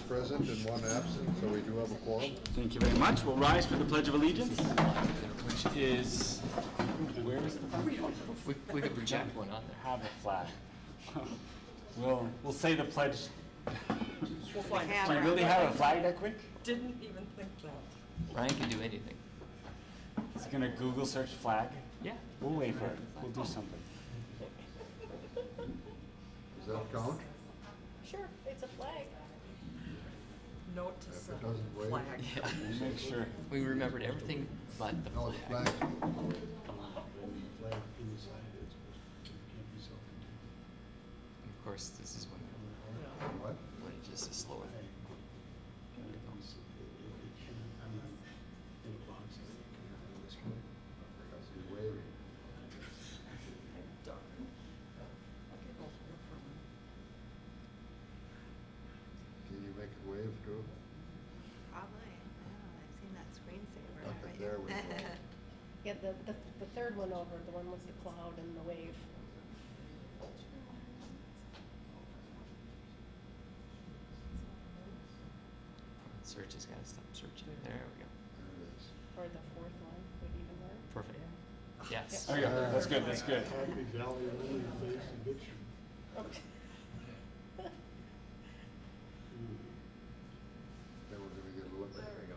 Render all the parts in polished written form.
present and one absent, so we do have a quorum. Thank you very much. We'll rise for the Pledge of Allegiance, which is, where is the flag? We could project one on there. Have a flag. We'll say the pledge. We'll find Do you really have a flag that quick? Didn't even think that. Ryan can do anything. Is he gonna Google search flag? Yeah. We'll wait for it. We'll do something. Does that count? Sure, it's a flag. Note to If it self, doesn't wave. flag. Yeah. We'll make sure. We remembered everything but the No, the flag. flag. And of course, this is when What? it just is slower. Because he's waving. Can you make it wave too? Probably. I don't know. I've seen that screensaver. Okay, but there we go. Yeah, the third one over, the one with the cloud and the wave. Search has got to stop searching. There we go. There it is. Or the fourth one would even work. Perfect. Yes. Okay, that's good, that's good. Happy Valley Lily face addiction. Okay. Then we're gonna get a look. There we go.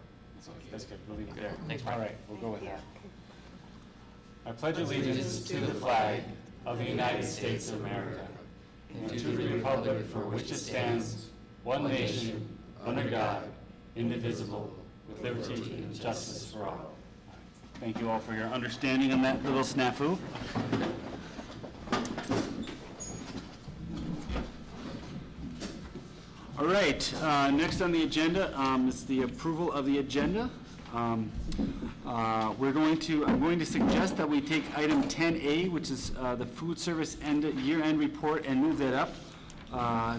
That's good. We'll leave it Good. there. Thanks, All Brian. right, we'll go with Yeah. that. I pledge allegiance to the flag of the United States of America and to the republic for which it stands, one nation, under God, indivisible, with liberty and justice for all. Thank you all for your understanding on that little snafu. All right, next on the agenda is the approval of the agenda. I'm going to suggest that we take item 10A, which is the food service year-end report, and move that up.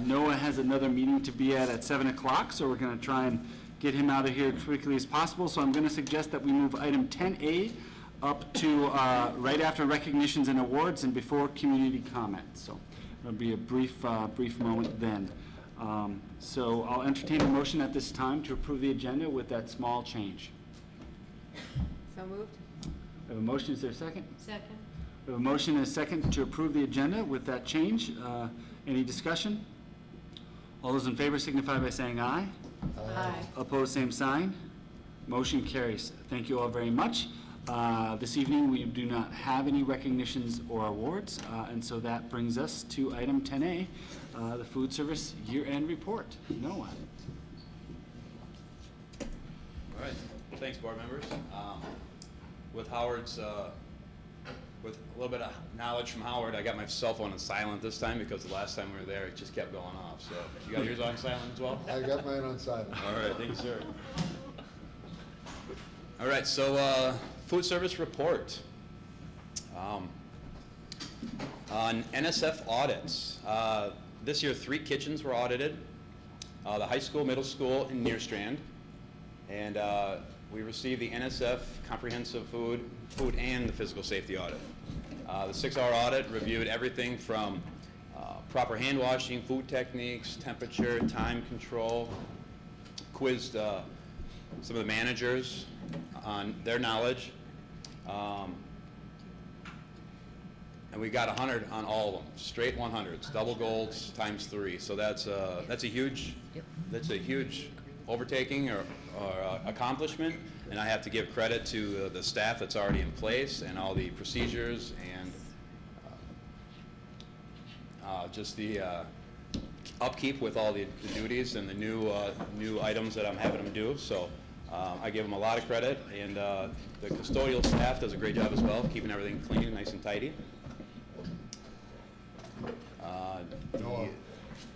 Noah has another meeting to be at 7 o'clock, so we're going to try and get him out of here as quickly as possible. So I'm going to suggest that we move item 10A up to right after recognitions and awards and before community comments. So it'll be a brief moment then. So I'll entertain a motion at this time to approve the agenda with that small change. So moved? We have a motion, is there a second? Second. We have a motion and a second to approve the agenda with that change. Any discussion? All those in favor signify by saying aye. Aye. Opposed, same sign. Motion carries. Thank you all very much. This evening, we do not have any recognitions or awards, and so that brings us to item 10A, the food service year-end report. Noah. All right, thanks, board members. With Howard's, with a little bit of knowledge from Howard, I got my cell phone on silent this time because the last time we were there, it just kept going off. So you got yours on silent as well? I got mine on silent. All right, thank you, sir. All right, so food service report. On NSF audits, this year 3 kitchens were audited, the high school, middle school, and Nearstrand. And we received the NSF comprehensive food and the physical safety audit. The 6-hour audit reviewed everything from proper hand washing, food techniques, temperature, time control, quizzed some of the managers on their knowledge. And we got 100 on all of them, straight 100s, double golds times 3. So that's a huge overtaking or accomplishment, and I have to give credit to the staff that's already in place and all the procedures and just the upkeep with all the duties and the new items that I'm having them do. So I give them a lot of credit, and the custodial staff does a great job as well, keeping everything clean and nice and tidy. Noah,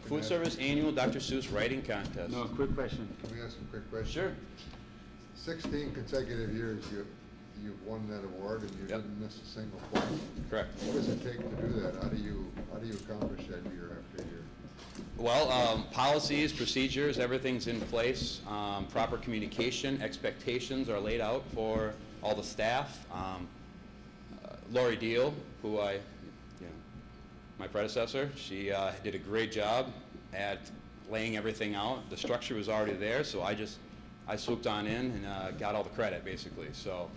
The food service annual Dr. Seuss writing contest. No, quick question. Can we ask a quick question? Sure. 16 consecutive years you've won that award and you Yep. didn't miss a single point. Correct. What does it take to do that? How do you accomplish that year after year? Well, policies, procedures, everything's in place. Proper communication, expectations are laid out for all the staff. Lori Deal, who my predecessor, she did a great job at laying everything out. The structure was already there, so I swooped on in and got all the credit, basically. So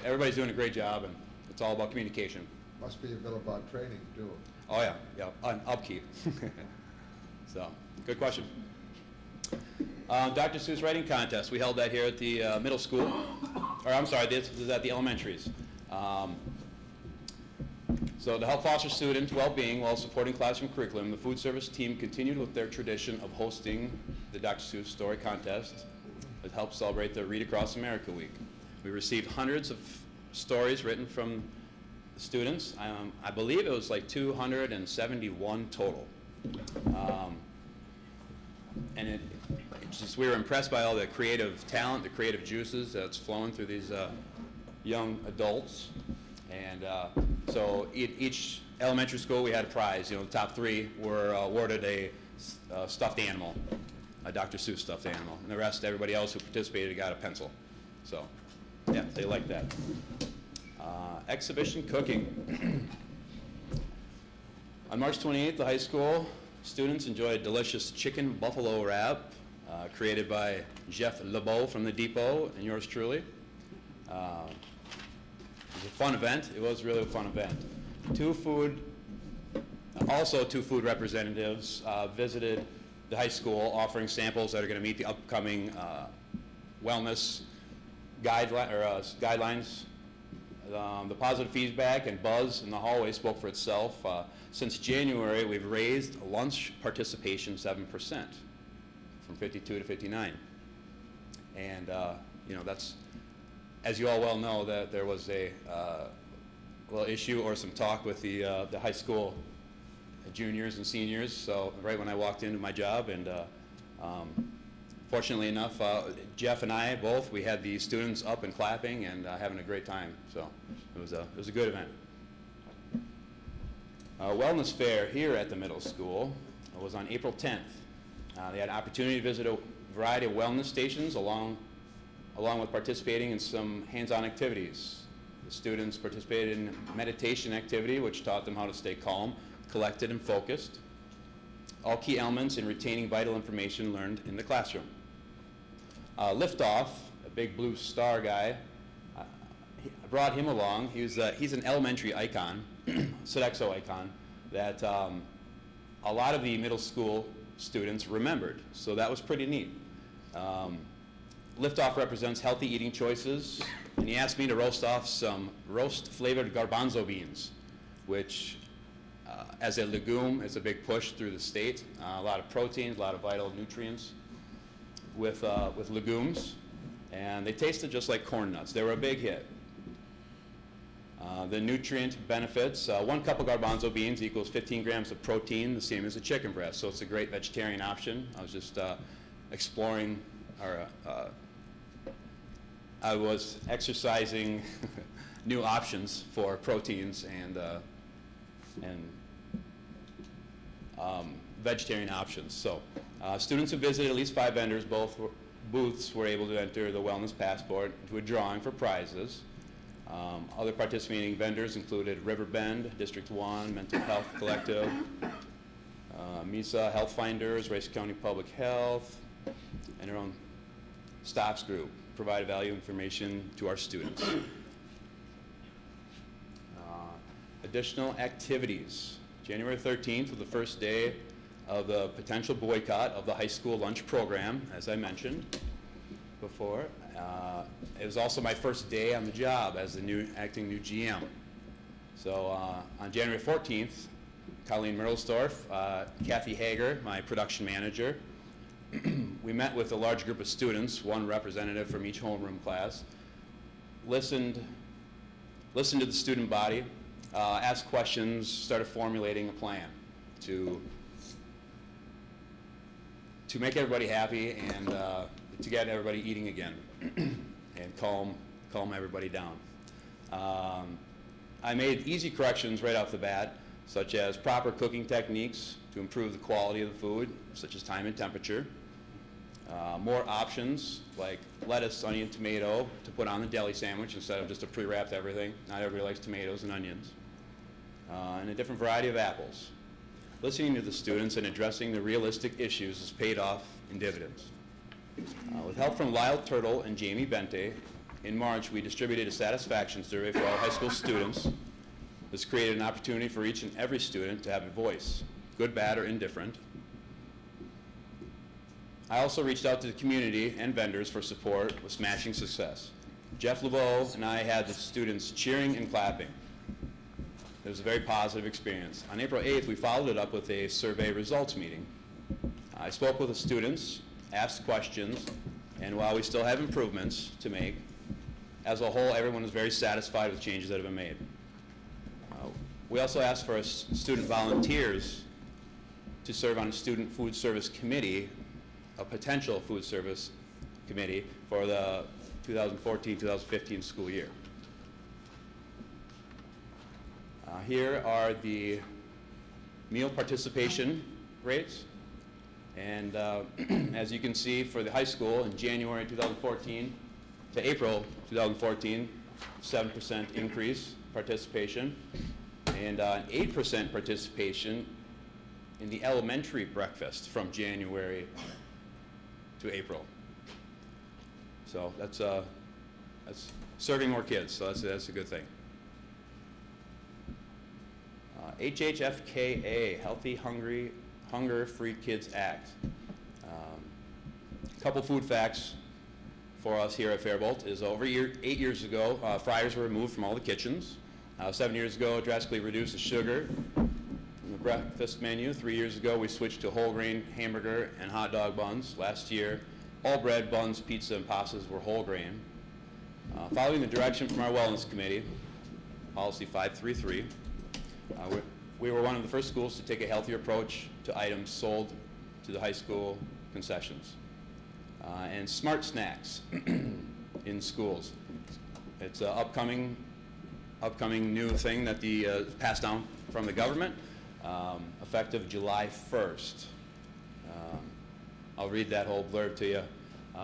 everybody's doing a great job, and it's all about communication. Must be a bit about training, too. Oh, yeah, and upkeep. So, good question. Dr. Seuss Writing Contest, we held that here at the middle school, or I'm sorry, this was at the elementaries. So to help foster students' well-being while supporting classroom curriculum, the food service team continued with their tradition of hosting the Dr. Seuss Story Contest that helped celebrate the Read Across America Week. We received hundreds of stories written from students. I believe it was like 271 total. And it's just, we were impressed by all the creative talent, the creative juices that's flowing through these young adults. And so each elementary school, we had a prize. You know, the top 3 were awarded a stuffed animal, a Dr. Seuss stuffed animal. And the rest, everybody else who participated got a pencil. So, yeah, they liked that. Exhibition cooking. On March 28th, the high school students enjoyed delicious chicken buffalo wrap created by Jeff LeBeau from the Depot and yours truly. It was a fun event. It was really a fun event. Two food representatives visited the high school offering samples that are going to meet the upcoming wellness guidelines. The positive feedback and buzz in the hallway spoke for itself. Since January, we've raised lunch participation 7%, from 52 to 59. And, you know, that's, as you all well know, that there was a little issue or some talk with the high school juniors and seniors. So right when I walked into my job, and fortunately enough, Jeff and I both, we had the students up and clapping and having a great time. So it was a good event. Wellness fair here at the middle school was on April 10th. They had an opportunity to visit a variety of wellness stations along with participating in some hands-on activities. The students participated in meditation activity, which taught them how to stay calm, collected, and focused. All key elements in retaining vital information learned in the classroom. Liftoff, a big blue star guy, I brought him along. He's an elementary icon, Sodexo icon, that a lot of the middle school students remembered, so that was pretty neat. Liftoff represents healthy eating choices, and he asked me to roast off some roast-flavored garbanzo beans, which, as a legume, is a big push through the state. A lot of proteins, a lot of vital nutrients with legumes, and they tasted just like corn nuts. They were a big hit. The nutrient benefits, 1 cup of garbanzo beans equals 15 grams of protein, the same as a chicken breast, so it's a great vegetarian option. I was just exploring, I was exercising new options for proteins and vegetarian options. So students who visited at least 5 vendors, both booths, were able to enter the Wellness Passport into a drawing for prizes. Other participating vendors included Riverbend, District 1, Mental Health Collective, MISA Health Finders, Race County Public Health, and our own Stops Group provided value information to our students. Additional activities. January 13th was the first day of the potential boycott of the high school lunch program, as I mentioned before. It was also my first day on the job as the acting new GM. So on January 14th, Colleen Merlsdorf, Kathy Hager, my production manager, we met with a large group of students, 1 representative from each homeroom class, listened to the student body, asked questions, started formulating a plan to make everybody happy and to get everybody eating again and calm everybody down. I made easy corrections right off the bat, such as proper cooking techniques to improve the quality of the food, such as time and temperature. More options like lettuce, onion, tomato to put on the deli sandwich instead of just a pre-wrapped everything. Not everybody likes tomatoes and onions. And a different variety of apples. listening to the students and addressing the realistic issues has paid off in dividends. With help from Lyle Turtle and Jamie Bente, in March we distributed a satisfaction survey for all high school students. This created an opportunity for each and every student to have a voice, good, bad, or indifferent. I also reached out to the community and vendors for support with smashing success. Jeff LeBeau and I had the students cheering and clapping. It was a very positive experience. On April 8th, we followed it up with a survey results meeting. I spoke with the students, asked questions, and while we still have improvements to make, as a whole, everyone is very satisfied with changes that have been made. We also asked for student volunteers to serve on a student food service committee, a potential food service committee for the 2014-2015 school year. Here are the meal participation rates. And as you can see, for the high school in January 2014 to April 2014, 7% increase participation, and an 8% participation in the elementary breakfast from January to April. So that's serving more kids, so that's a good thing. HHFKA, Healthy Hunger Free Kids Act. A couple food facts for us here at Faribault is over 8 years ago, fryers were removed from all the kitchens. 7 years ago, drastically reduced the sugar from the breakfast menu. 3 years ago, we switched to whole grain hamburger and hot dog buns. Last year, all bread, buns, pizza, and pastas were whole grain. Following the direction from our Wellness Committee, Policy 533, we were one of the first schools to take a healthier approach to items sold to the high school concessions. And smart snacks in schools. It's an upcoming new thing that passed down from the government, effective July 1st. I'll read that whole blurb to you.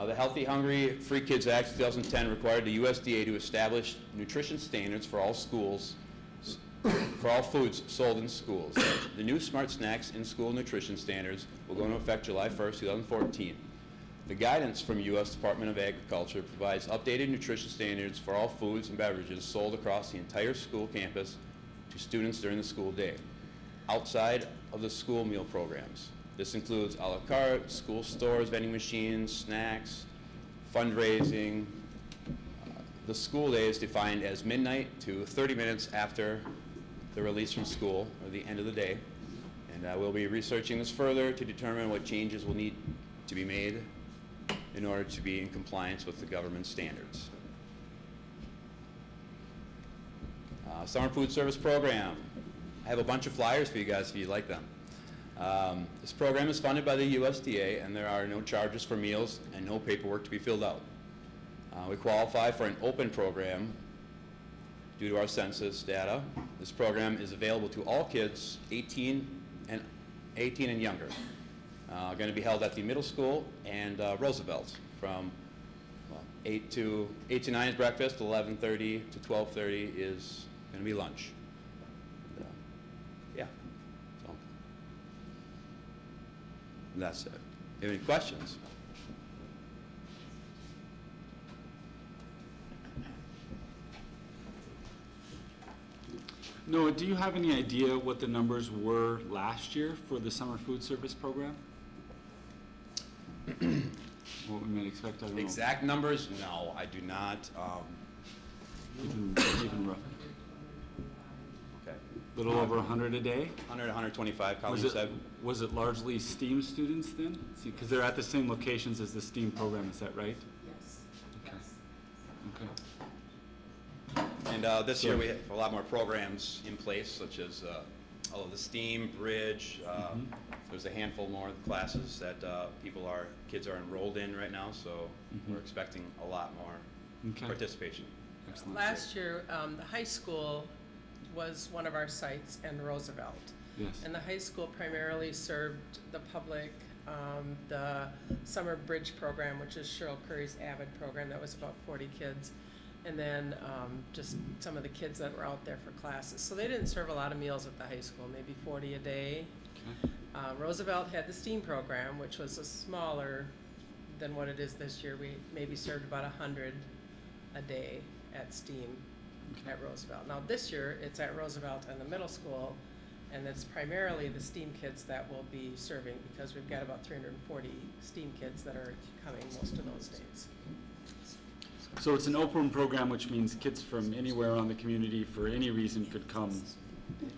The Healthy Hungry Free Kids Act 2010 required the USDA to establish nutrition standards for all schools, for all foods sold in schools. The new Smart Snacks in School Nutrition Standards will go into effect July 1st, 2014. The guidance from U.S. Department of Agriculture provides updated nutrition standards for all foods and beverages sold across the entire school campus to students during the school day, outside of the school meal programs. This includes a la carte, school stores, vending machines, snacks, fundraising. The school day is defined as midnight to 30 minutes after the release from school, or the end of the day. And we'll be researching this further to determine what changes will need to be made in order to be in compliance with the government standards. Summer food service program. I have a bunch of flyers for you guys if you'd like them. This program is funded by the USDA, and there are no charges for meals and no paperwork to be filled out. We qualify for an open program due to our census data. This program is available to all kids 18 and younger. Going to be held at the middle school and Roosevelt from 8 to 9 is breakfast, 11:30 to 12:30 is going to be lunch. Yeah, so that's it. You have any questions? Noah, do you have any idea what the numbers were last year for the summer food service program? What we might expect, I don't know. Exact numbers? No, I do not. Even roughly. Okay. Little over 100 a day? 100, 125, Colleen said. Was it largely STEAM students then? Because they're at the same locations as the STEAM program, is that right? Yes. Okay. Okay. And this year we have a lot more programs in place, such as all of the STEAM, Bridge. There's a handful more of the classes that kids are enrolled in right now, so we're expecting a lot more Okay. participation. Excellent. Last year, the high school was one of our sites and Roosevelt. Yes. And the high school primarily served the public, the summer bridge program, which is Cheryl Curry's AVID program, that was about 40 kids. And then just some of the kids that were out there for classes. So they didn't serve a lot of meals at the high school, maybe 40 a day. Roosevelt had the STEAM program, which was a smaller than what it is this year. We maybe served about 100 a day at STEAM at Roosevelt. Now this year, it's at Roosevelt and the middle school, and it's primarily the STEAM kids that will be serving, because we've got about 340 STEAM kids that are coming most of those days. So it's an open program, which means kids from anywhere around the community for any reason could come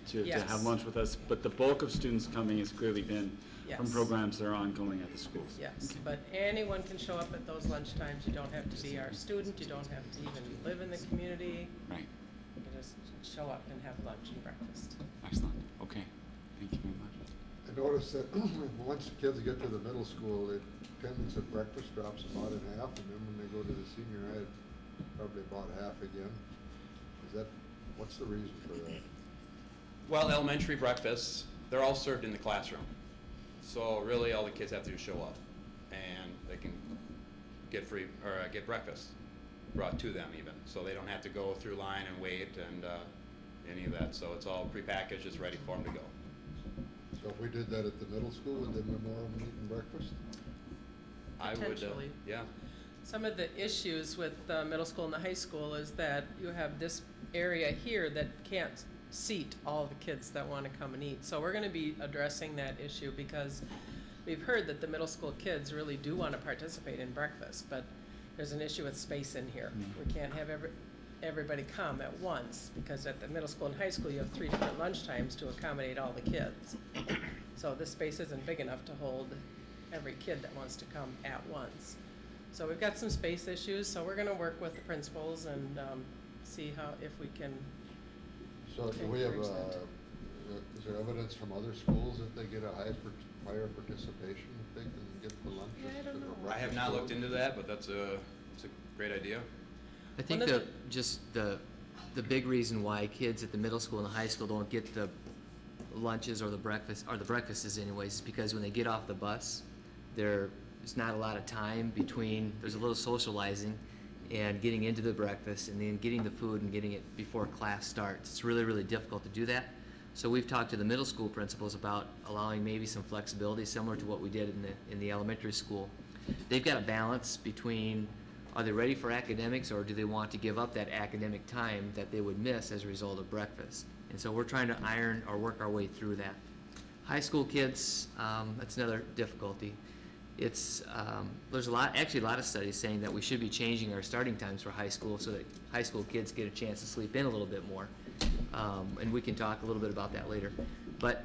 to Yes. have lunch with us, but the bulk of students coming has clearly been from Yes. programs that are ongoing at the schools. Yes, but anyone can show up at those lunch times. You don't have to be our student, you don't have to even live in the community. Right, You just show up and have lunch and breakfast. excellent, okay, thank you very much. I noticed that once the kids get to the middle school, the attendance at breakfast drops about in half, and then when they go to the senior high, probably about half again. What's the reason for that? Well, elementary breakfasts, they're all served in the classroom. So really, all the kids have to do is show up, and they can get free, or get breakfast brought to them even. So they don't have to go through line and wait and any of that. So it's all prepackaged, it's ready for them to go. So if we did that at the middle school, would they be more eating breakfast? I would, Potentially. yeah. Some of the issues with the middle school and the high school is that you have this area here that can't seat all the kids that want to come and eat. So we're going to be addressing that issue, because we've heard that the middle school kids really do want to participate in breakfast, but there's an issue with space in here. We can't have everybody come at once, because at the middle school and high school you have 3 different lunch times to accommodate all the kids. So this space isn't big enough to hold every kid that wants to come at once. So we've got some space issues, so we're going to work with the principals and see if we can. So do we have, Encourage that. is there evidence from other schools that they get a higher participation if they can get the lunches? Yeah, I don't that are know. I have not looked into that, but that's a great idea. I think One of the big reason why kids at the middle school and the high school don't get the lunches or the breakfasts anyways, is because when they get off the bus, there's not a lot of time between, there's a little socializing and getting into the breakfast and then getting the food and getting it before class starts. It's really, really difficult to do that. So we've talked to the middle school principals about allowing maybe some flexibility similar to what we did in the elementary school. They've got a balance between, are they ready for academics, or do they want to give up that academic time that they would miss as a result of breakfast? And so we're trying to iron or work our way through that. High school kids, that's another difficulty. It's there's a lot of studies saying that we should be changing our starting times for high school so that high school kids get a chance to sleep in a little bit more, and we can talk a little bit about that later. But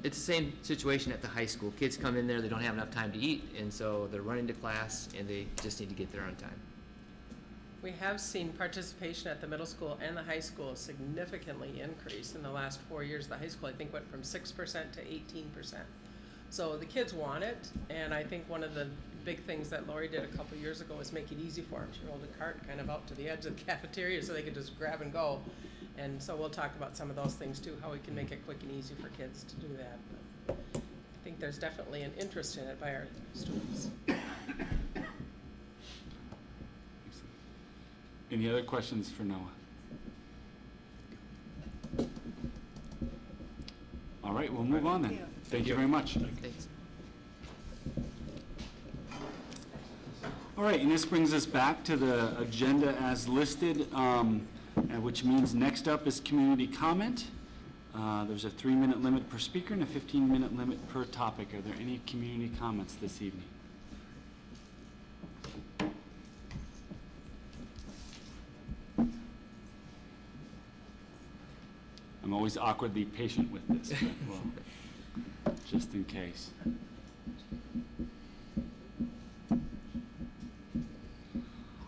it's the same situation at the high school. Kids come in there, they don't have enough time to eat, and so they're running to class, and they just need to get there on time. We have seen participation at the middle school and the high school significantly increase in the last 4 years. The high school, I think, went from 6% to 18%. So the kids want it, and I think one of the big things that Lori did a couple years ago was make it easy for them. She rolled a cart kind of out to the edge of the cafeteria so they could just grab and go. And so we'll talk about some of those things too, how we can make it quick and easy for kids to do that. But I think there's definitely an interest in it by our students. Any other questions for Noah? All right, we'll move on then. Thank you very much. Thanks. All right, and this brings us back to the agenda as listed, which means next up is community comment. There's a 3-minute limit per speaker and a 15-minute limit per topic. Are there any community comments this evening? I'm always awkwardly patient with this, but well, just in case.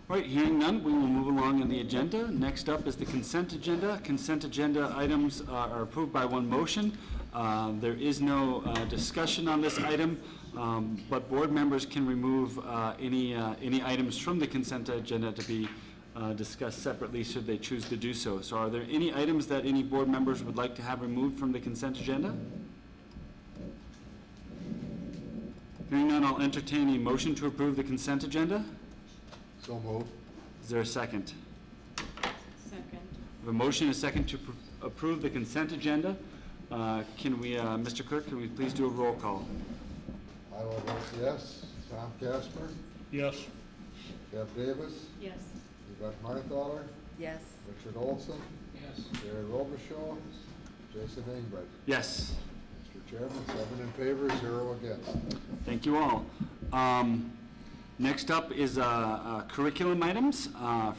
All right, hearing none, we will move along in the agenda. Next up is the consent agenda. Consent agenda items are approved by one motion. There is no discussion on this item, but board members can remove any items from the consent agenda to be discussed separately should they choose to do so. So are there any items that any board members would like to have removed from the consent agenda? Hearing none, I'll entertain a motion to approve the consent agenda. So moved. Is there a second? Second. We have a motion and a second to approve the consent agenda. Can we, Mr. Clerk, can we please do a roll call? I will vote yes. Tom Casper, Yes. Deb Davis, Yes. Yvette Marthaler, Yes. Richard Olson, Gary Robichaud, Jason Ingrid. Yes. Mr. Chairman, 7 in favor, 0 against. Thank you all. Next up is curriculum items.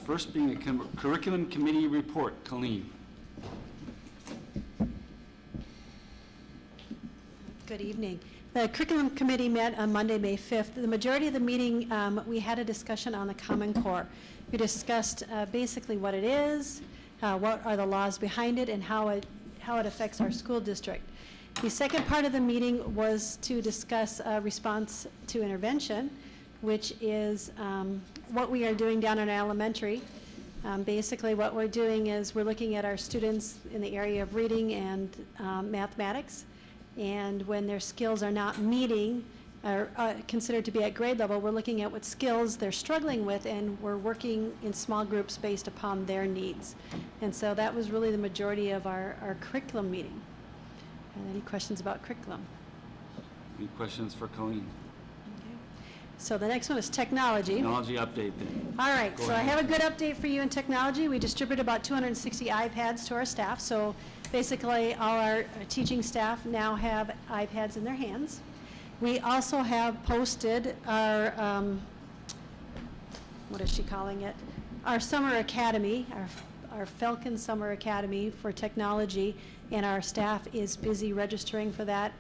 First being a curriculum committee report. Colleen. Good evening. The curriculum committee met on Monday, May 5th. The majority of the meeting, we had a discussion on the Common Core. We discussed basically what it is, what are the laws behind it, and how it affects our school district. The second part of the meeting was to discuss response to intervention, which is what we are doing down in our elementary. Basically, what we're doing is we're looking at our students in the area of reading and mathematics, and when their skills are not meeting or considered to be at grade level, we're looking at what skills they're struggling with, and we're working in small groups based upon their needs. And so that was really the majority of our curriculum meeting. Any questions about curriculum? Any questions for Colleen? So the next one is technology. Technology update then. All right, Go so I ahead. have a good update for you in technology. We distributed about 260 iPads to our staff. So basically, all our teaching staff now have iPads in their hands. We also have posted our, what is she calling it? Our summer academy, our Falcon Summer Academy for technology, and our staff is busy registering for that.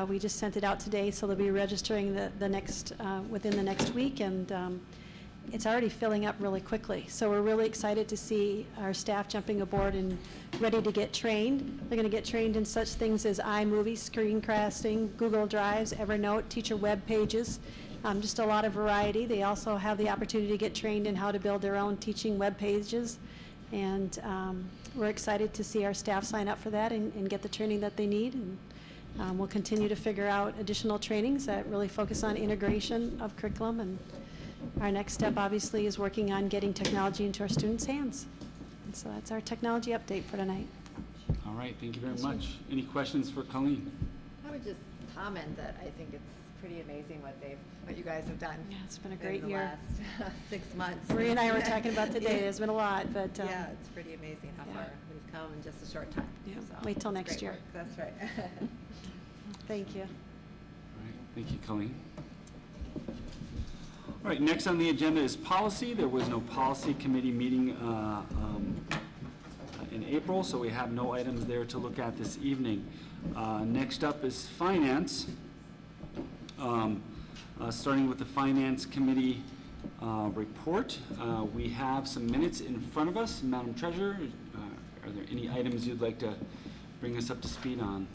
We just sent it out today, so they'll be registering the next, within the next week, and it's already filling up really quickly. So we're really excited to see our staff jumping aboard and ready to get trained. They're going to get trained in such things as iMovie, screencasting, Google Drives, Evernote, teacher web pages, just a lot of variety. They also have the opportunity to get trained in how to build their own teaching web pages. And we're excited to see our staff sign up for that and get the training that they need. And we'll continue to figure out additional trainings that really focus on integration of curriculum. And our next step, obviously, is working on getting technology into our students' hands. And so that's our technology update for tonight. All right, thank you very much. Any questions for Colleen? I would just comment that I think it's pretty amazing what you guys have done. Yeah, it's been a in great the year. last 6 months. Marie and I were talking about today. There's been a lot, but Yeah, it's pretty amazing how yeah. far we've come in just a short time. Yeah, So, wait till it's next great year. work. That's right. thank you. All right, thank you, Colleen. All right, next on the agenda is policy. There was no policy committee meeting in April, so we have no items there to look at this evening. Next up is finance. Starting with the finance committee report. We have some minutes in front of us. Madam Treasurer, are there any items you'd like to bring us up to speed on?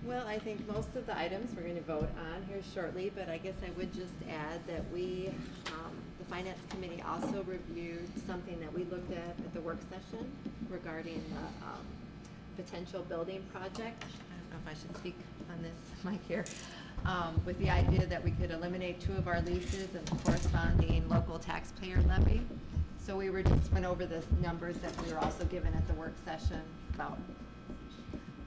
Well, I think most of the items we're going to vote on here shortly, but I guess I would just add that we, the Finance Committee also reviewed something that we looked at the work session regarding the potential building project. I don't know if I should speak on this mic here. With the idea that we could eliminate 2 of our leases and the corresponding local taxpayer levy. So we just went over the numbers that we were also given at the work session about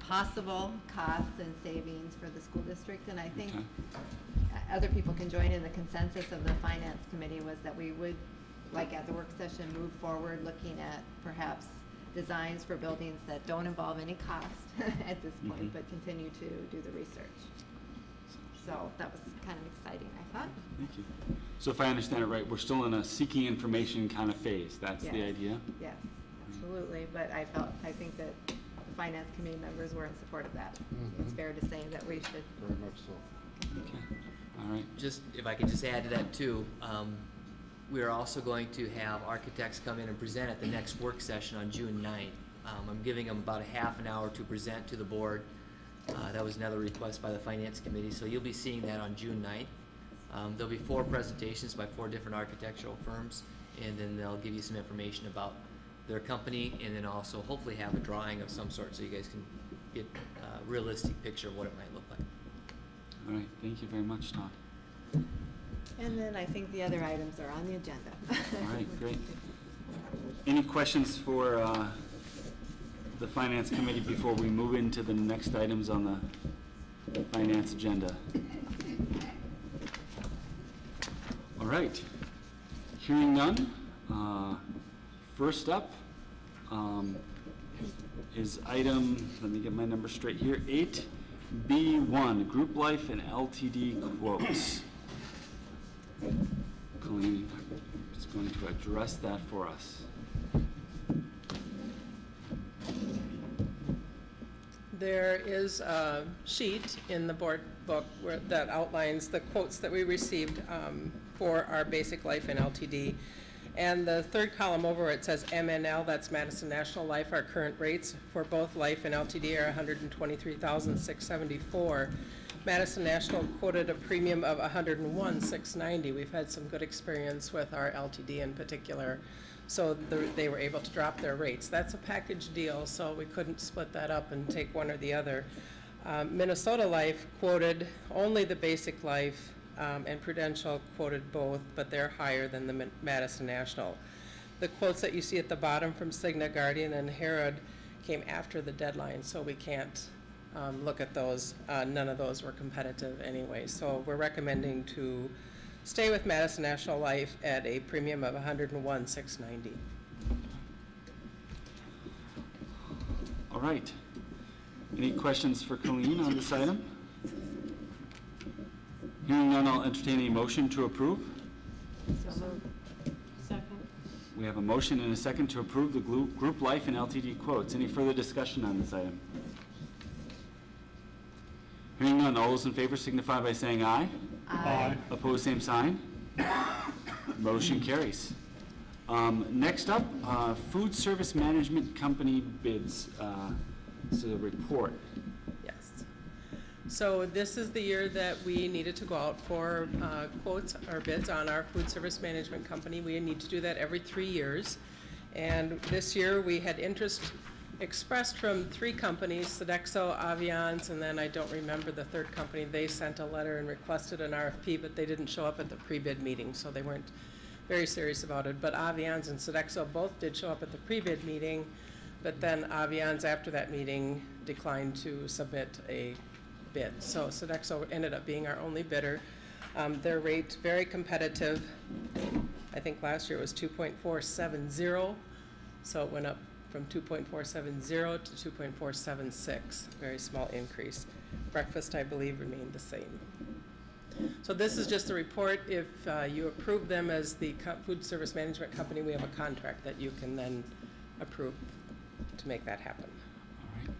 possible costs and savings for the school district. And I think Okay. other people can join in. The consensus of the finance committee was that we would, like at the work session, move forward looking at perhaps designs for buildings that don't involve any cost at this point, Mhm. but continue to do the research. So that was kind of exciting, I thought. Thank you. So if I understand it right, we're still in a seeking information kind of phase. That's the Yes. idea? Yes, absolutely. But I think that the finance committee members were in support of that. It's Mhm. fair to say that we should. Very much so. Okay. All right. Just, if I could just add to that too, we are also going to have architects come in and present at the next work session on June 9th. I'm giving them about a half an hour to present to the board. That was another request by the Finance Committee, so you'll be seeing that on June 9th. There'll be 4 presentations by 4 different architectural firms, and then they'll give you some information about their company, and then also hopefully have a drawing of some sort so you guys can get a realistic picture of what it might look like. All right. Thank you very much, Todd. And then I think the other items are on the agenda. All right, great. Any questions for the Finance Committee before we move into the next items on the Finance agenda? All right. Hearing none, first up is item, let me get my number straight here, 8B1, Group Life and LTD quotes. Colleen is going to address that for us. There is a sheet in the board book that outlines the quotes that we received for our basic life and LTD. And the third column over it says MNL, that's Madison National Life. Our current rates for both life and LTD are $123,674. Madison National quoted a premium of $101,690. We've had some good experience with our LTD in particular, so they were able to drop their rates. That's a package deal, so we couldn't split that up and take one or the other. Minnesota Life quoted only the basic life, and Prudential quoted both, but they're higher than the Madison National. The quotes that you see at the bottom from Cigna, Guardian, and Herod came after the deadline, so we can't look at those. None of those were competitive anyway, so we're recommending to stay with Madison National Life at a premium of $101,690. All right. Any questions for Colleen on this item? Hearing none, I'll entertain a motion to approve. Second. We have a motion and a second to approve the Group Life and LTD quotes. Any further discussion on this item? Hearing none, all those in favor signify by saying aye. Aye. Opposed, same sign. Motion carries. Next up, Food Service Management Company bids. This is a report. Yes. So this is the year that we needed to go out for quotes or bids on our food service management company. We need to do that every 3 years. And this year we had interest expressed from 3 companies, Sodexo, Aviance, and then I don't remember the third company. They sent a letter and requested an RFP, but they didn't show up at the pre-bid meeting, so they weren't very serious about it. But Aviance and Sodexo both did show up at the pre-bid meeting, but then Aviance, after that meeting, declined to submit a bid. So Sodexo ended up being our only bidder. Their rate, very competitive. I think last year it was 2.470, so it went up from 2.470 to 2.476, very small increase. Breakfast, I believe, remained the same. So this is just a report. If you approve them as the food service management company, we have a contract that you can then approve to make that happen. All right.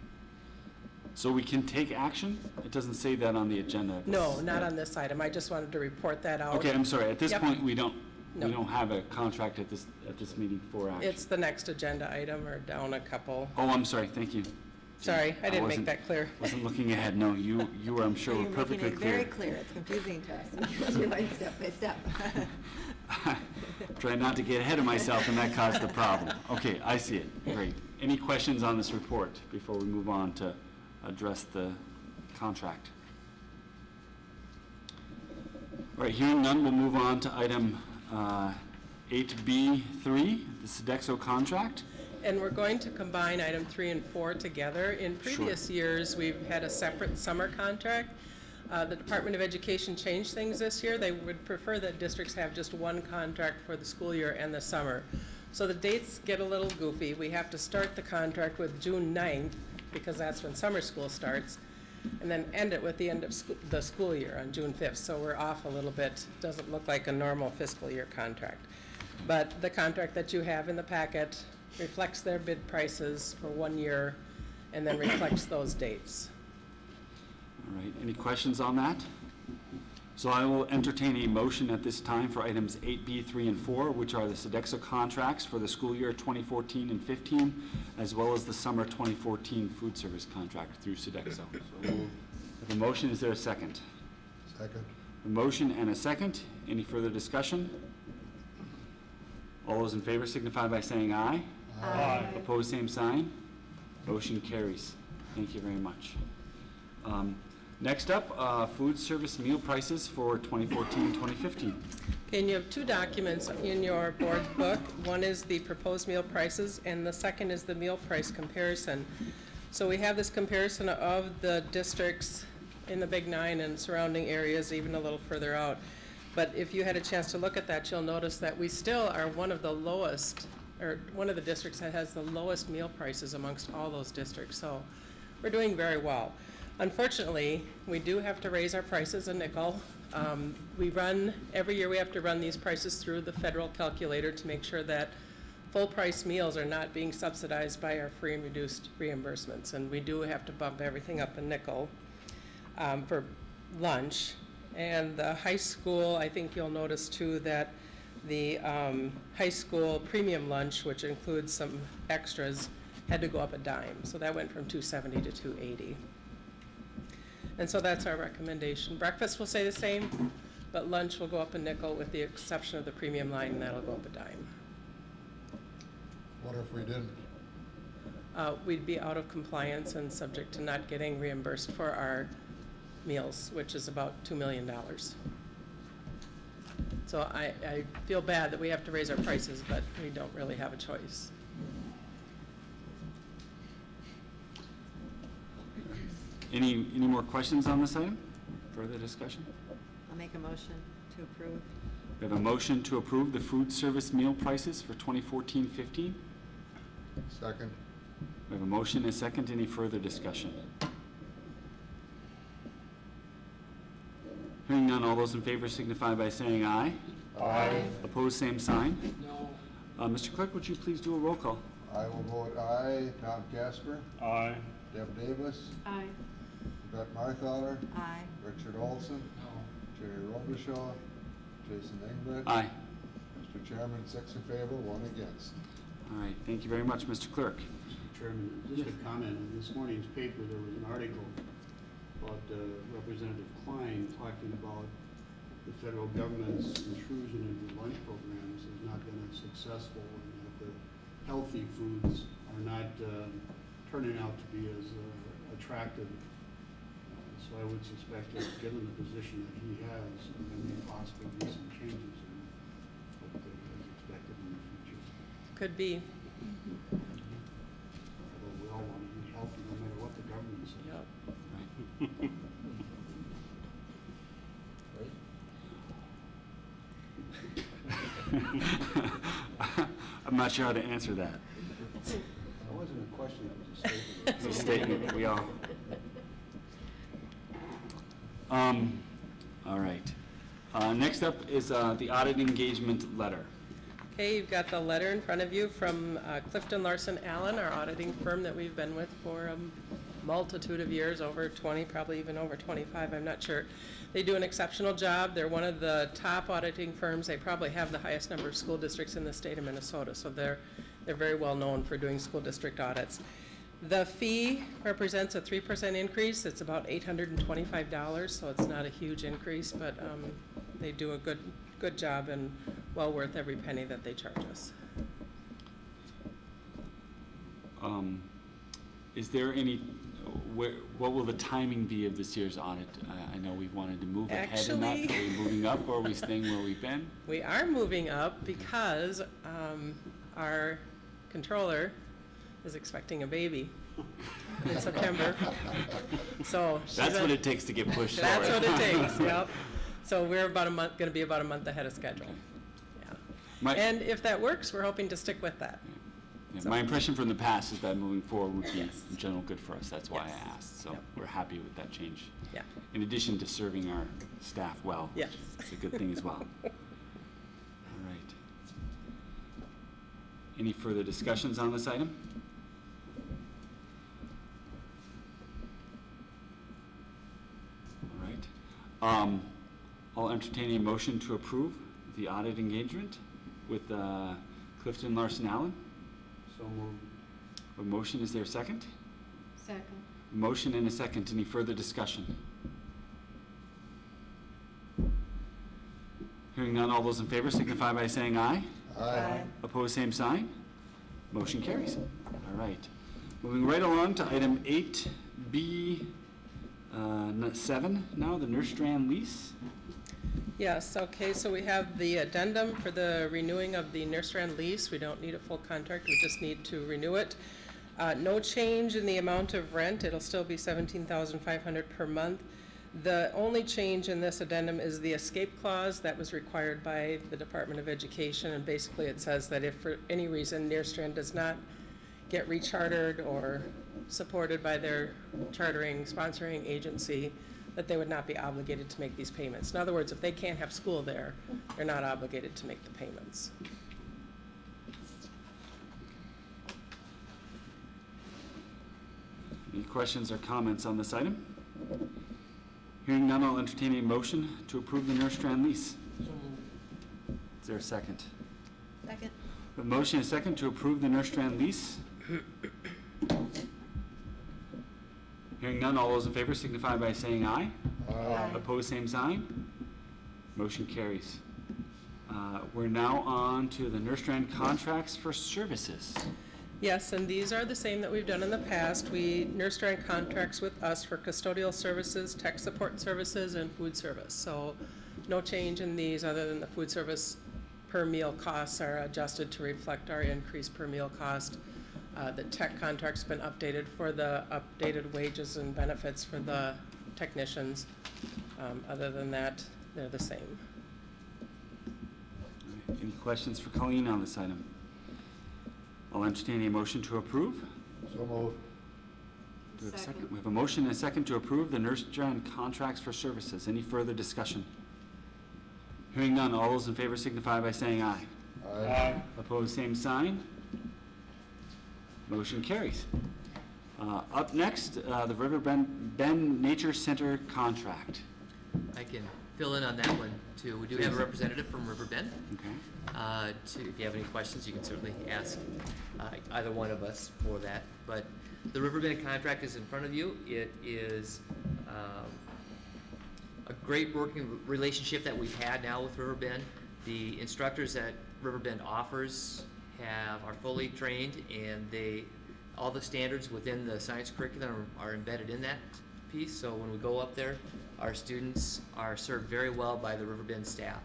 So we can take action? It doesn't say that on the agenda. No, not on this item. I just wanted to report that out. Okay, I'm sorry. At this Yep. point, we don't No. have a contract at this meeting for action. It's the next agenda item, or down a couple. Oh, I'm sorry. Thank you. Sorry, I didn't make wasn't- that clear. Wasn't looking ahead. No, you were, I'm sure, You're were making perfectly it clear. very clear. It's confusing to us. You're going step by step. Try not to get ahead of myself, and that caused the problem. Okay, I see it. Great. Any questions on this report before we move on to address the contract? All right, hearing none, we'll move on to item 8B3, the Sodexo contract. And we're going to combine item 3 and 4 together. In previous years, we've had a separate summer contract. The Department of Education changed things this year. They would prefer that districts have just one contract for the school year and the summer. So the dates get a little goofy. We have to start the contract with June 9th, because that's when summer school starts, and then end it with the end of the school year on June 5th. So we're off a little bit. Doesn't look like a normal fiscal year contract. But the contract that you have in the packet reflects their bid prices for 1 year and then reflects those dates. All right, any questions on that? So I will entertain a motion at this time for items 8B, 3, and 4, which are the Sodexo contracts for the school year 2014 and 15, as well as the summer 2014 food service contract through Sodexo. So we'll have a motion. Is there a second? Second. A motion and a second. Any further discussion? All those in favor signify by saying aye. Aye. Opposed, same sign. Motion carries. Thank you very much. Next up, food service meal prices for 2014-2015. Okay, and you have two documents in your board book. One is the proposed meal prices, and the second is the meal price comparison. So we have this comparison of the districts in the Big Nine and surrounding areas, even a little further out. But if you had a chance to look at that, you'll notice that we still are one of the lowest, or one of the districts that has the lowest meal prices amongst all those districts. So we're doing very well. Unfortunately, we do have to raise our prices a nickel. Every year we have to run these prices through the federal calculator to make sure that full-price meals are not being subsidized by our free and reduced reimbursements. And we do have to bump everything up a nickel for lunch. And the high school, I think you'll notice too that the high school premium lunch, which includes some extras, had to go up a dime. So that went from $2.70 to $2.80. And so that's our recommendation. Breakfast will stay the same, but lunch will go up a nickel with the exception of the premium line, and that'll go up a dime. What if we didn't? We'd be out of compliance and subject to not getting reimbursed for our meals, which is about $2 million. So I feel bad that we have to raise our prices, but we don't really have a choice. Any more questions on this item? Further discussion? I'll make a motion to approve. We have a motion to approve the food service meal prices for 2014-15. Second? We have a motion and a second. Any further discussion? Hearing none, all those in favor signify by saying aye. Aye. Opposed, same sign. No. Mr. Clerk, would you please do a roll call? I will vote aye. Tom Casper? Aye. Deb Davis? Aye. Brett Marthaler? Aye. Richard Olson? Jerry Robichaud? Jason England? Aye. Mr. Chairman, 6 in favor, 1 against. All right, thank you very much, Mr. Clerk. Mr. Chairman, just a comment. In this morning's paper, there was an article about Representative Klein talking about the federal government's intrusion into lunch programs has not been as successful, and that the healthy foods are not turning out to be as attractive. So I would suspect that given the position that he has, there may possibly be some changes in what is expected in the future. Could be. Although we all want to eat healthy no matter what the government says. Yep. I'm not sure how to answer that. That wasn't a question, it was a statement. It's a statement, we all. All right. Next up is the audit engagement letter. Okay, you've got the letter in front of you from Clifton Larson Allen, our auditing firm that we've been with for a multitude of years, over 20, probably even over 25, I'm not sure. They do an exceptional job. They're one of the top auditing firms. They probably have the highest number of school districts in the state of Minnesota, so they're very well known for doing school district audits. The fee represents a 3% increase. It's about $825, so it's not a huge increase, but they do a good job and well worth every penny that they charge us. Is there any, what will the timing be of this year's audit? I know we wanted to move ahead in that. Actually- Are we moving up, or are we staying where we've been? We are moving up because our controller is expecting a baby in September. So That's what it takes to get pushed forward. That's what it takes, yep. So we're going to be about a month ahead of schedule. Yeah. My- And if that works, we're hoping to stick with that. Yeah, my impression from the past is that moving forward would be Yes. in general good for us. That's why Yes. I asked. So Yep. we're happy with that change. Yeah. In addition to serving our staff well. Yes. Which is a good thing as well. All right. Any further discussions on this item? All right. I'll entertain a motion to approve the audit engagement with Clifton Larson Allen. So moved. A motion, is there a second? Second. A motion and a second. Any further discussion? Hearing none, all those in favor signify by saying aye. Aye. Opposed, same sign. Motion carries. All right. Moving right along to item 8B, 7 now, the Nerstrand lease. Yes, okay, so we have the addendum for the renewing of the Nerstrand lease. We don't need a full contract, we just need to renew it. No change in the amount of rent, it'll still be $17,500 per month. The only change in this addendum is the escape clause that was required by the Department of Education, and basically it says that if for any reason Nerstrand does not get rechartered or supported by their sponsoring agency, that they would not be obligated to make these payments. In other words, if they can't have school there, they're not obligated to make the payments. Any questions or comments on this item? Hearing none, I'll entertain a motion to approve the Nerstrand lease. Is there a second? Second. A motion and a second to approve the Nerstrand lease. Hearing none, all those in favor signify by saying aye. Aye. Opposed, same sign. Motion carries. We're now on to the Nerstrand contracts for services. Yes, and these are the same that we've done in the past. Nerstrand contracts with us for custodial services, tech support services, and food service. So no change in these other than the food service per meal costs are adjusted to reflect our increased per meal cost. The tech contract's been updated for the updated wages and benefits for the technicians. Other than that, they're the same. Any questions for Colleen on this item? I'll entertain a motion to approve. So moved. Do we have a second? We have a motion and a second to approve the Nerstrand contracts for services. Any further discussion? Hearing none, all those in favor signify by saying aye. Aye. Opposed, same sign. Motion carries. Up next, the River Bend Nature Center contract. I can fill in on that one too. We do have a representative from River Bend. Okay. If you have any questions, you can certainly ask either one of us for that. But the River Bend contract is in front of you. It is a great working relationship that we've had now with River Bend. The instructors that River Bend offers are fully trained, and all the standards within the science curriculum are embedded in that piece. So when we go up there, our students are served very well by the River Bend staff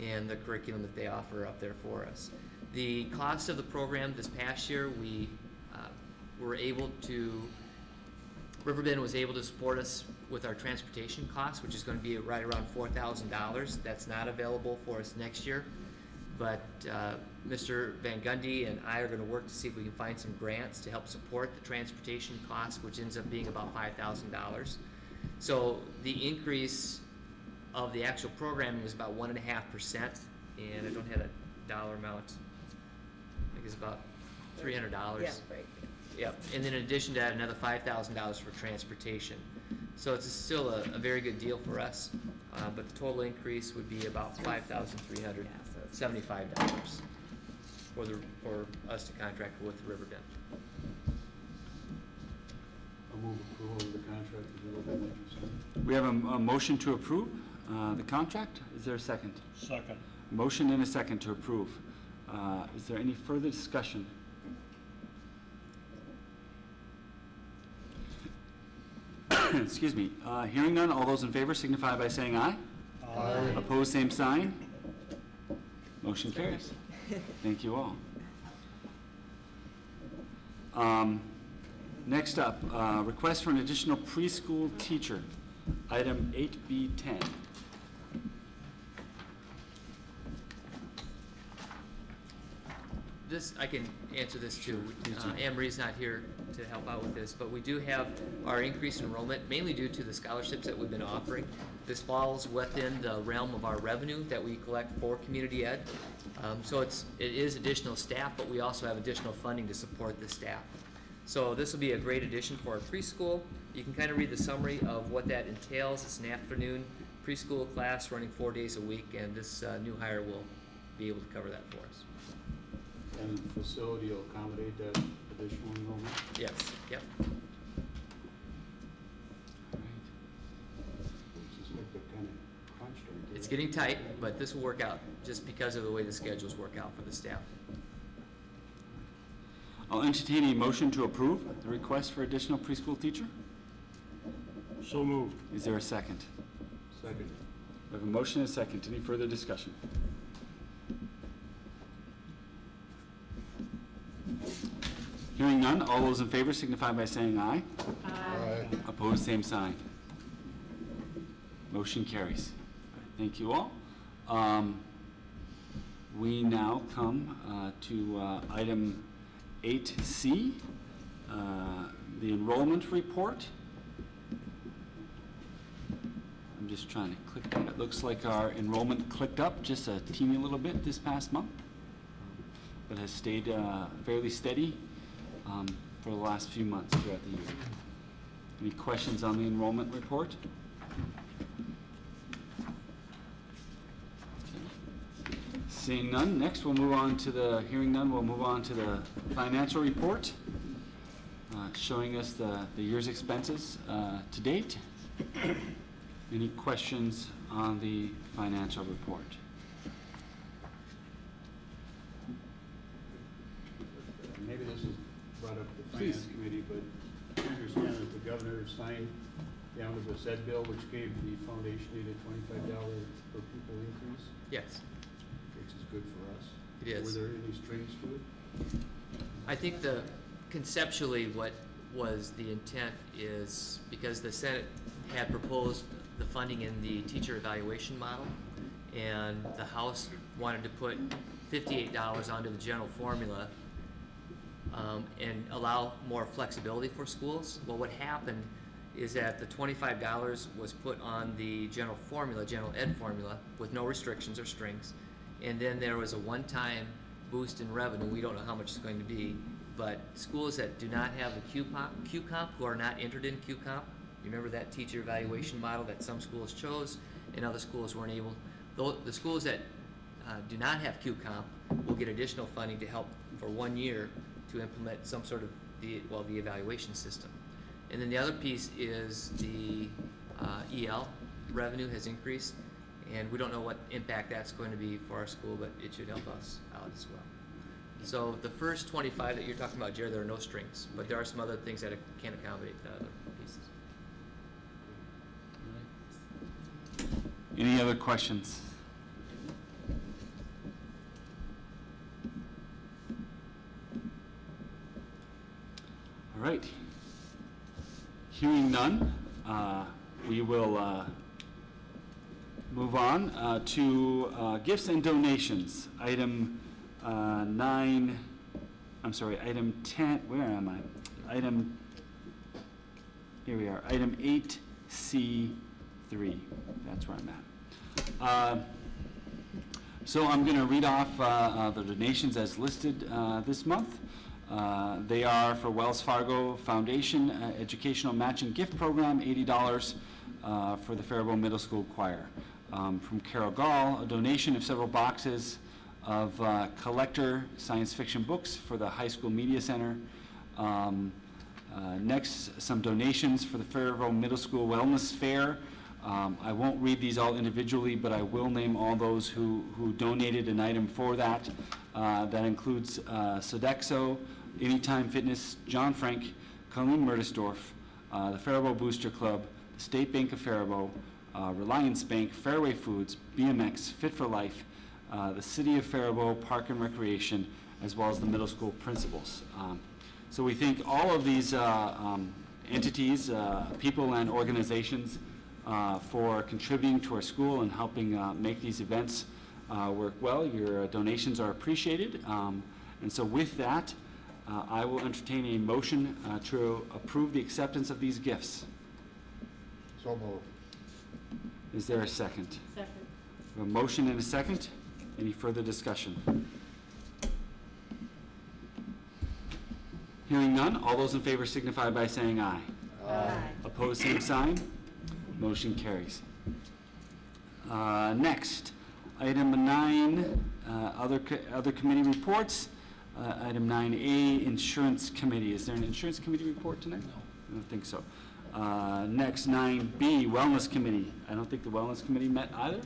and the curriculum that they offer up there for us. The cost of the program this past year, River Bend was able to support us with our transportation costs, which is going to be right around $4,000. That's not available for us next year, but Mr. Van Gundy and I are going to work to see if we can find some grants to help support the transportation costs, which ends up being about $5,000. So the increase of the actual programming was about 1.5%, and I don't have a dollar amount. I think it's about $300. Yeah, right. Yep, and then in addition to that, another $5,000 for transportation. So it's still a very good deal for us, but the total increase would be about $5,375 for us to contract with River Bend. I'll move approval of the contract with River Bend Nature Center. We have a motion to approve the contract. Is there a second? Second. Motion and a second to approve. Is there any further discussion? Excuse me. Hearing none, all those in favor signify by saying aye. Aye. Opposed, same sign. Motion carries. Thank you all. Next up, request for an additional preschool teacher, item 8B10. I can answer this too. Anne Marie's not here to help out with this, but we do have our increased enrollment, mainly due to the scholarships that we've been offering. This falls within the realm of our revenue that we collect for community ed. So it is additional staff, but we also have additional funding to support the staff. So this will be a great addition for our preschool. You can kind of read the summary of what that entails. It's an afternoon preschool class running 4 days a week, and this new hire will be able to cover that for us. And the facility will accommodate that additional enrollment? Yes, yep. I suspect they're kind of crunched, aren't they? It's getting tight, but this will work out just because of the way the schedules work out for the staff. I'll entertain a motion to approve the request for additional preschool teacher. So moved. Is there a second? Second. We have a motion and a second. Any further discussion? Hearing none, all those in favor signify by saying aye. Aye. Opposed, same sign. Motion carries. Thank you all. We now come to item 8C, the enrollment report. I'm just trying to click that. It looks like our enrollment clicked up just a teeny little bit this past month, but has stayed fairly steady for the last few months throughout the year. Any questions on the enrollment report? Okay. Seeing none, next we'll move on to hearing none, we'll move on to the financial report, showing us the year's expenses to date. Any questions on the financial report? Maybe this is brought up at the Please. finance committee, but I understand that the governor signed the omnibus ed bill, which gave the foundation aid a $25 per pupil increase, Yes, which is good for us. it is. Were there any strings to it? I think conceptually what was the intent is because the Senate had proposed the funding in the teacher evaluation model, and the House wanted to put $58 onto the general formula and allow more flexibility for schools. Well, what happened is that the $25 was put on the general formula, general ed formula, with no restrictions or strings, and then there was a one-time boost in revenue. We don't know how much it's going to be, but schools that do not have the QComp, who are not entered in QComp, you remember that teacher evaluation model that some schools chose and other schools weren't able. The schools that do not have QComp will get additional funding to help for 1 year to implement some sort of the evaluation system. And then the other piece is the EL revenue has increased, and we don't know what impact that's going to be for our school, but it should help us out as well. So the first 25 that you're talking about, Jared, there are no strings, but there are some other things that can accommodate the other pieces. Any other questions? All right. Hearing none, we will move on to gifts and donations. Item 10, where am I? Here we are, item 8C3, that's where I'm at. So I'm going to read off the donations as listed this month. They are for Wells Fargo Foundation Educational Matching Gift Program, $80 for the Faribault Middle School Choir. From Carol Gall, a donation of several boxes of collector science fiction books for the High School Media Center. Next, some donations for the Faribault Middle School Wellness Fair. I won't read these all individually, but I will name all those who donated an item for that. That includes Sodexo, Anytime Fitness, John Frank, Colleen Mertisdorf, the Faribault Booster Club, the State Bank of Faribault, Reliance Bank, Fairway Foods, BMX, Fit for Life, the City of Faribault Park and Recreation, as well as the middle school principals. So we thank all of these entities, people and organizations for contributing to our school and helping make these events work well. Your donations are appreciated. And so with that, I will entertain a motion to approve the acceptance of these gifts. So moved. Is there a second? Second. A motion and a second. Any further discussion? Hearing none, all those in favor signify by saying aye. Aye. Opposed, same sign. Motion carries. Next, item 9, other committee reports. Item 9A, Insurance Committee. Is there an Insurance Committee report tonight? No. I don't think so. Next, 9B, Wellness Committee. I don't think the Wellness Committee met either.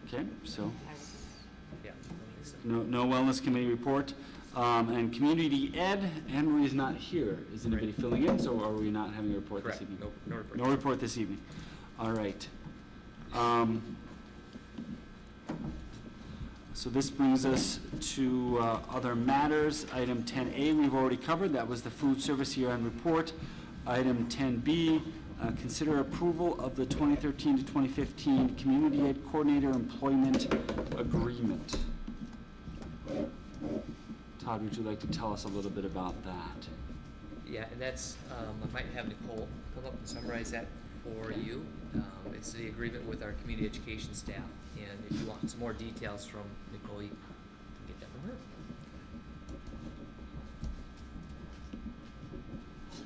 Okay, so Yeah. no Wellness Committee report. And community ed, Anne Marie's not here. Is anybody filling in, so are we not having a report this Correct. evening? No report. No report this evening. All right. So this brings us to other matters. Item 10A we've already covered. That was the food service year-end report. Item 10B, consider approval of the 2013 to 2015 Community Ed Coordinator Employment Agreement. Todd, would you like to tell us a little bit about that? Yeah, and that's, I might have Nicole come up and summarize that for you. It's the agreement with our community education staff, and if you want some more details from Nicole, you can get that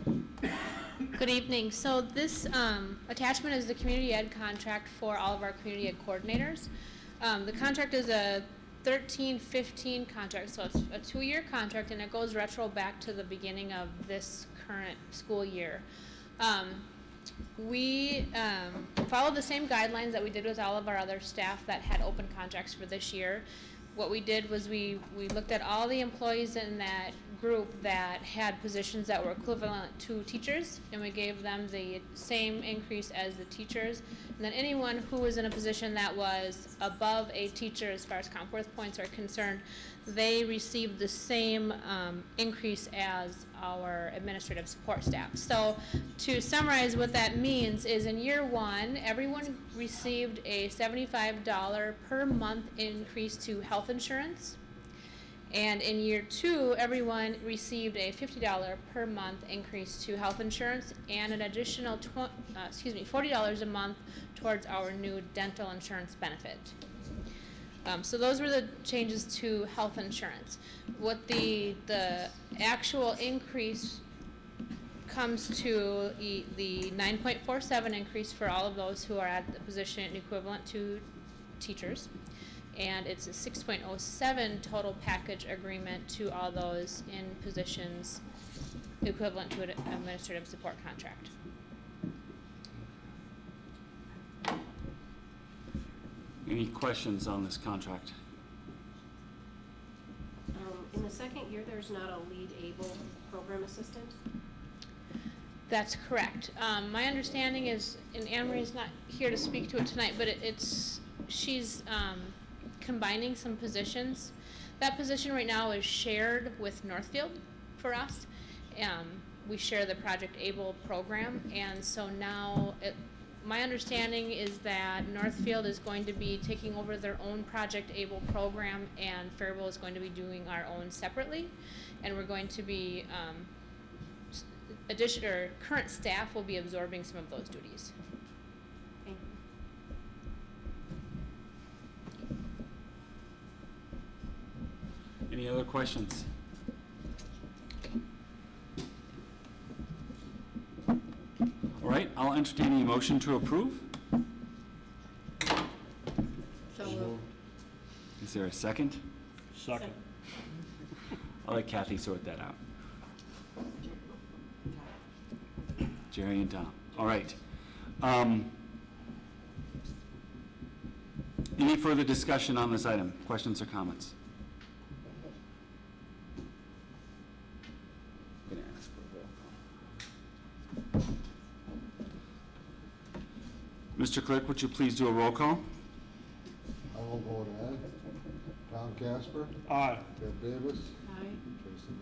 from her. Good evening. So this attachment is the community ed contract for all of our community ed coordinators. The contract is a 13-15 contract, so it's a 2-year contract, and it goes retro back to the beginning of this current school year. We follow the same guidelines that we did with all of our other staff that had open contracts for this year. What we did was we looked at all the employees in that group that had positions that were equivalent to teachers, and we gave them the same increase as the teachers. And then anyone who was in a position that was above a teacher as far as Comp-Worth points are concerned, they received the same increase as our administrative support staff. So to summarize what that means is in year 1, everyone received a $75 per month increase to health insurance. And in year 2, everyone received a $50 per month increase to health insurance and an additional $40 a month towards our new dental insurance benefit. So those were the changes to health insurance. What the actual increase comes to the 9.47 increase for all of those who are at the position equivalent to teachers. And it's a 6.07 total package agreement to all those in positions equivalent to an administrative support contract. Any questions on this contract? In the second year, there's not a lead able program assistant? That's correct. My understanding is, and Anne Marie's not here to speak to it tonight, but she's combining some positions. That position right now is shared with Northfield for us. We share the Project Able program, and so now my understanding is that Northfield is going to be taking over their own Project Able program, and Faribault is going to be doing our own separately, and we're going to be current staff will be absorbing some of those duties. Thank you. Any other questions? All right, I'll entertain a motion to approve. So moved. Is there a second? Second. I'll let Kathy sort that out. Jerry and Tom. All right. Any further discussion on this item? Questions or comments? I'm gonna ask for a roll call. Mr. Clerk, would you please do a roll call? I will vote aye. Tom Casper, Aye. Deb Davis, Aye. Jason,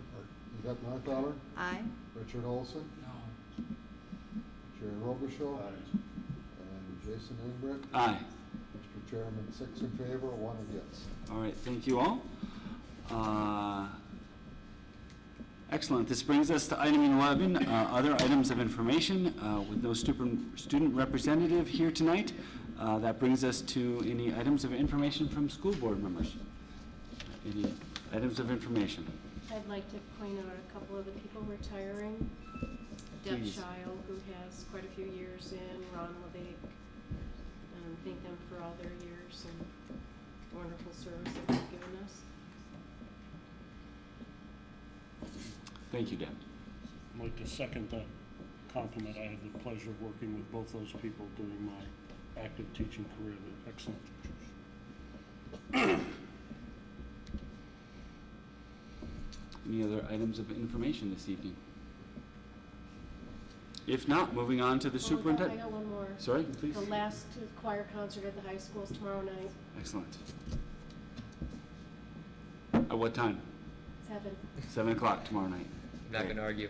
Yvette Marthaler, Aye. Richard Olson. No. Jerry Robichaud. And Jason Ingbert. Aye. Mr. Chairman, 6 in favor, 1 against. All right, thank you all. Excellent. This brings us to item 11, other items of information, with no student representative here tonight. That brings us to any items of information from school board members. Any items of information? I'd like to point out a couple of the people retiring. Deb Please. Schile, who has quite a few years in, Ron Levake. Thank them for all their years and wonderful service that they've given us. Thank you, Deb. I'd like to second that compliment. I had the pleasure of working with both those people during my active teaching career. They're excellent teachers. Any other items of information this evening? If not, moving on to the I superintendent. got one more. Sorry, please. The last choir concert at the high school is tomorrow night, Excellent. At what time? 7. 7 o'clock tomorrow night. Not gonna argue.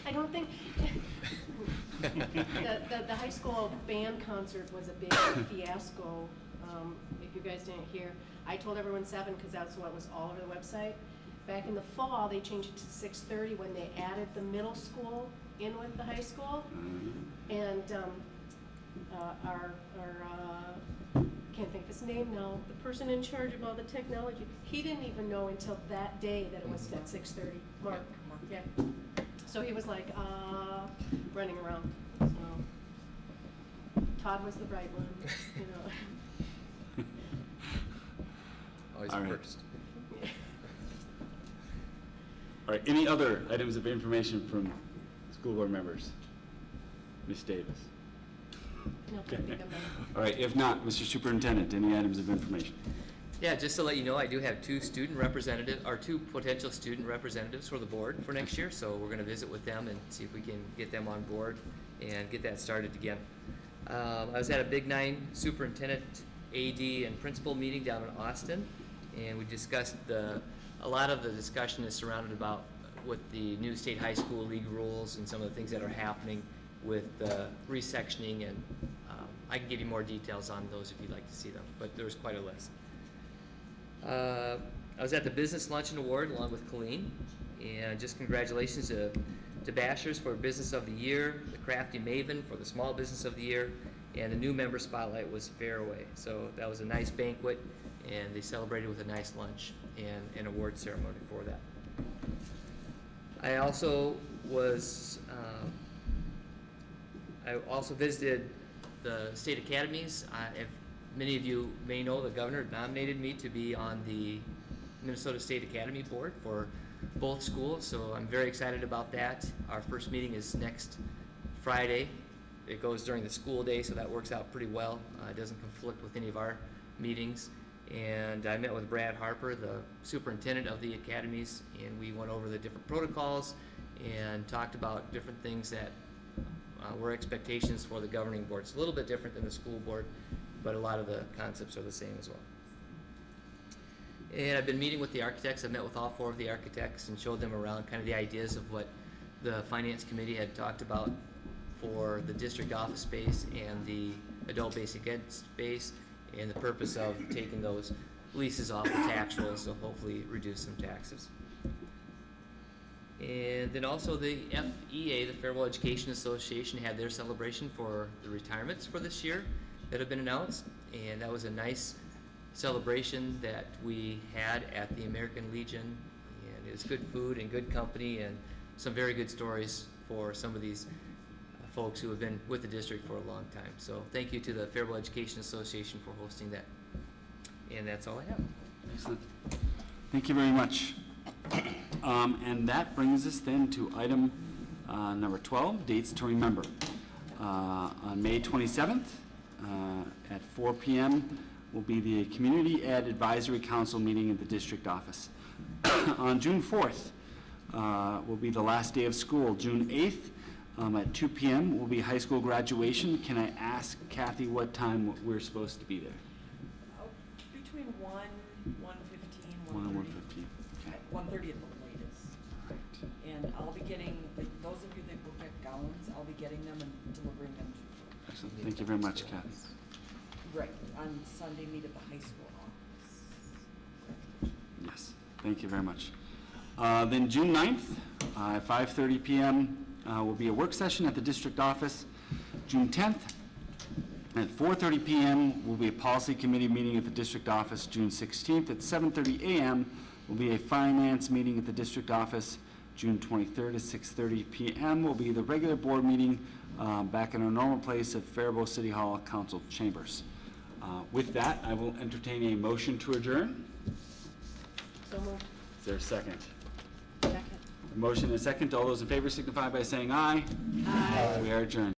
I don't think, the high school band concert was a big fiasco, if you guys didn't hear. I told everyone 7 because that's what was all over the website. Back in the fall, they changed it to 6:30 when they added the middle school in with the high school. And can't think of his name now, the person in charge of all the technology, he didn't even know until that day that it was at 6:30. Mark, yeah. So he was like, running around, so. Todd was the bright one, you know. Always All right. first. All right, any other items of information from school board members? Ms. Davis? No, can't think of them. All right, if not, Mr. Superintendent, any items of information? Yeah, just to let you know, I do have 2 potential student representatives for the board for next year, so we're gonna visit with them and see if we can get them on board and get that started again. I was at a Big 9 superintendent, AD, and principal meeting down in Austin, and we discussed a lot of the discussion is surrounded about with the new state high school league rules and some of the things that are happening with resectioning, and I can give you more details on those if you'd like to see them, but there's quite a list. I was at the Business Luncheon Award along with Colleen, and just congratulations to Bashers for Business of the Year, the Crafty Maven for the Small Business of the Year, and the new member spotlight was Fairway. So that was a nice banquet, and they celebrated with a nice lunch and an award ceremony for that. I also visited the state academies. If many of you may know, the governor nominated me to be on the Minnesota State Academy Board for both schools, so I'm very excited about that. Our first meeting is next Friday. It goes during the school day, so that works out pretty well. It doesn't conflict with any of our meetings. And I met with Brad Harper, the superintendent of the academies, and we went over the different protocols and talked about different things that were expectations for the governing board. It's a little bit different than the school board, but a lot of the concepts are the same as well. And I've been meeting with the architects. I've met with all 4 of the architects and showed them around kind of the ideas of what the finance committee had talked about for the district office space and the adult basic ed space, and the purpose of taking those leases off the tax rolls to hopefully reduce some taxes. And then also the FEA, the Federal Education Association, had their celebration for the retirements for this year that have been announced, and that was a nice celebration that we had at the American Legion, and it was good food and good company and some very good stories for some of these folks who have been with the district for a long time. So thank you to the Federal Education Association for hosting that. And that's all I have. Excellent. Thank you very much. And that brings us then to item number 12, dates to remember. On May 27th at 4 p.m. will be the Community Ed Advisory Council meeting at the district office. On June 4th will be the last day of school. June 8th at 2 p.m. will be high school graduation. Can I ask Kathy what time we're supposed to be there? Between 1:15, 1 and 1:30. 1:15. Okay. 1:30 at the latest. All right. And I'll be getting, those of you that will get gowns, I'll be getting them and delivering them to you. Excellent. Thank you very much, Kathy. Right, on Sunday, meet at the high school office. Yes, thank you very much. Then June 9th at 5:30 p.m. Will be a work session at the district office. June 10th at 4:30 p.m. will be a policy committee meeting at the district office. June 16th at 7:30 a.m. will be a finance meeting at the district office. June 23rd at 6:30 p.m. will be the regular board meeting back in our normal place at Faribault City Hall Council Chambers. With that, I will entertain a motion to adjourn. So moved. Is there a second? Second. A motion and a second. All those in favor signify by saying aye. Aye. We are adjourned.